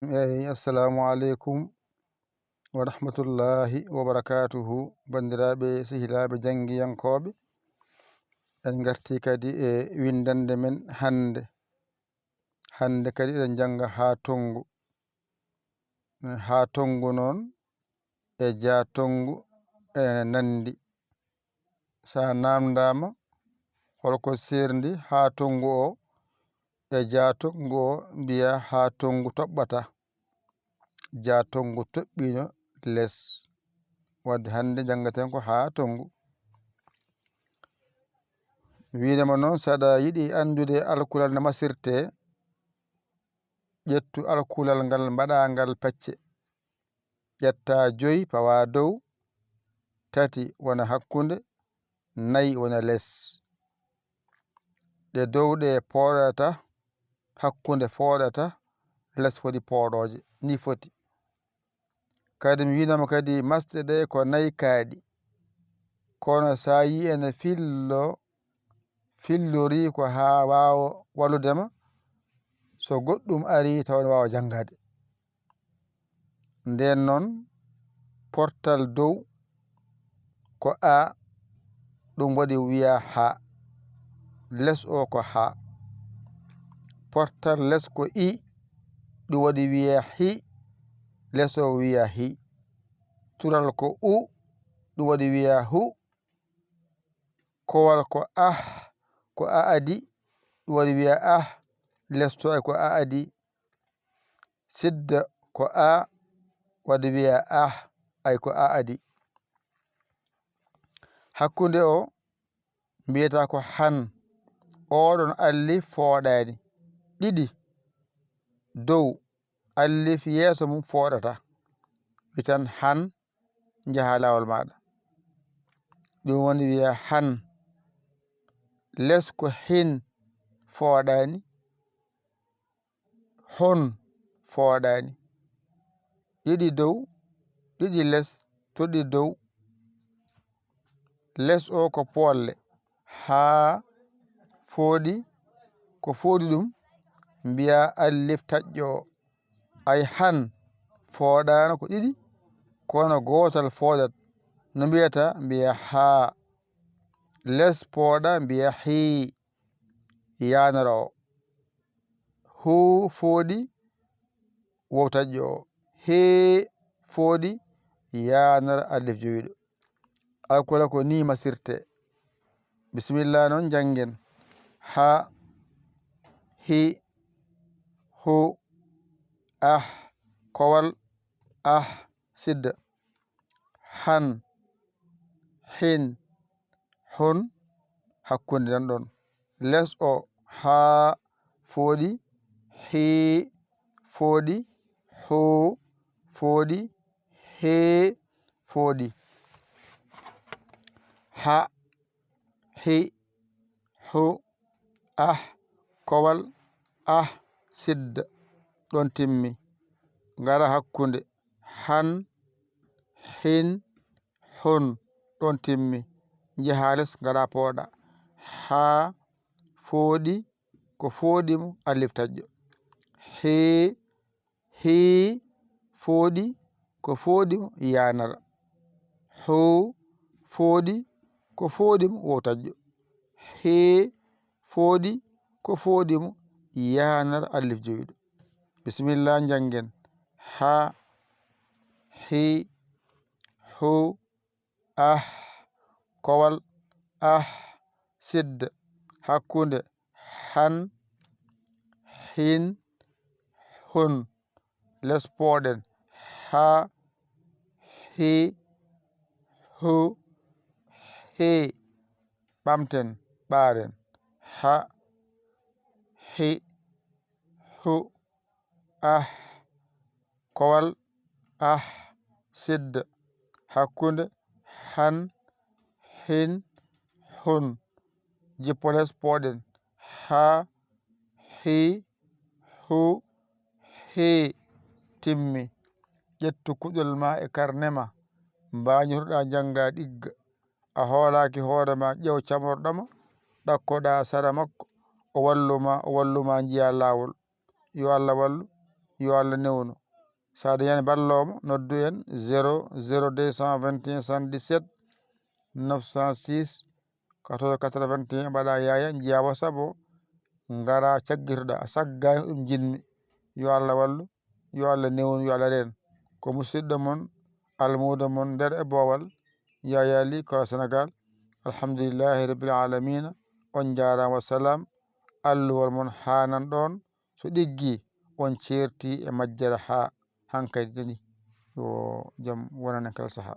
Assalamu alaikum wa rahmatullahi wa barakatuhu bandiraɓe sehilaɓe jangiyankoɓe en garti kadi e windande men hande kadi eɗen janga ha tongu noon e jatongu ene nandi sa namdama holko serndi ha tongu o e jatongu o mbiya ha tongu toɓɓata jatongu toɓɓino less wadde hande jangaten ko ha tongu winema noon saɗa yiɗi andude alkulal no masirte ƴettu alkulal ngal mbaɗagal pecce ƴetta 5 pawa dow 3 wona hakkunde 4 wona less ɗe dow ɗe poɗata hakkunde foɗata less foti poɗoje ni foti kadi mi winama kadi masɗe ɗe ko 4 kaaɗi kono sa yi ene fillori ko ha wawa walludema so goɗɗum ari taw ne wawa jangade nden noon portal dow ko a ɗum waɗi wiya ha less o ko ha portal less ko i ɗum waɗi wiya hi less o wiya hi tural ko u ɗum waɗi wiya hu kowal ko ko a adi ɗum waɗi wiya less to ay ko a adi sidda ko a waɗi wiya ay ko a adi hakkunde o mbiyata ko han oɗon allif foɗani ɗiɗi dow allif yeeso mum foɗata witan han jaha lawol maɗa ɗum woni wiya han less ko hin foɗani hon foɗani ɗiɗi dow ɗiɗi less toɗi dow less o ko polle ha foɗi ko foɗi ɗum mbiya allif taƴƴo ay han foɗano ko ɗiɗi kono gotal foɗat no mbiyata mbiya ha less pooɗa mbiya hi yanara o hu fooɗi wow taƴƴo o he fooɗi yanara allif jowiɗo alkula ko ni masirte bisimillah noon jangen ha hi hu kowal sidda han hin hon hakkunde nan ɗon less o ha fooɗi hi fooɗi hu fooɗi he fooɗi ha hi hu kowal sidda ɗon timmi ngara hakkunde han hin hon ɗon timmi jaha less ngara pooɗa ha fooɗi ko fooɗimo allif taƴƴo hi fooɗi ko fooɗimo yanara hu fooɗi ko fooɗimo wow taƴƴo he fooɗi ko fooɗimo yanara allif jowiɗo bisimillah jangen ha hi hu kowal sidda hakkunde han hin hon less pooɗen ha hi hu he ɓamten ɓaren ha hi hu kowal sidda hakkunde han hin hon jippo less pooɗen ha hi hu he timmi ƴettu kuɗol ma e karnema mbañotoɗa janga ɗigga a hoolaki hoorema ƴeew camorɗoma ɗakkoɗa sara makko o walluma jiya lawol yo Allah wallu yo Allah newnu sa dañani ballomo noddu en 00221 77 906 14 81 mbaɗa Yaya jiya WhatsApp o ngara caggitoɗa saggani ɗum jinmi yo Allah wallu yo Allah newnu yo Allah reen ko musidɗo mon almudo mon nder e boowal Yaya Ly Kora Sénégal alhamdulillahi rabbil alamina on jarama wassalam alluwol mon hanan ɗon so ɗiggi on certi e majjere ha hankadi ni yo jaam wonan en kala saaha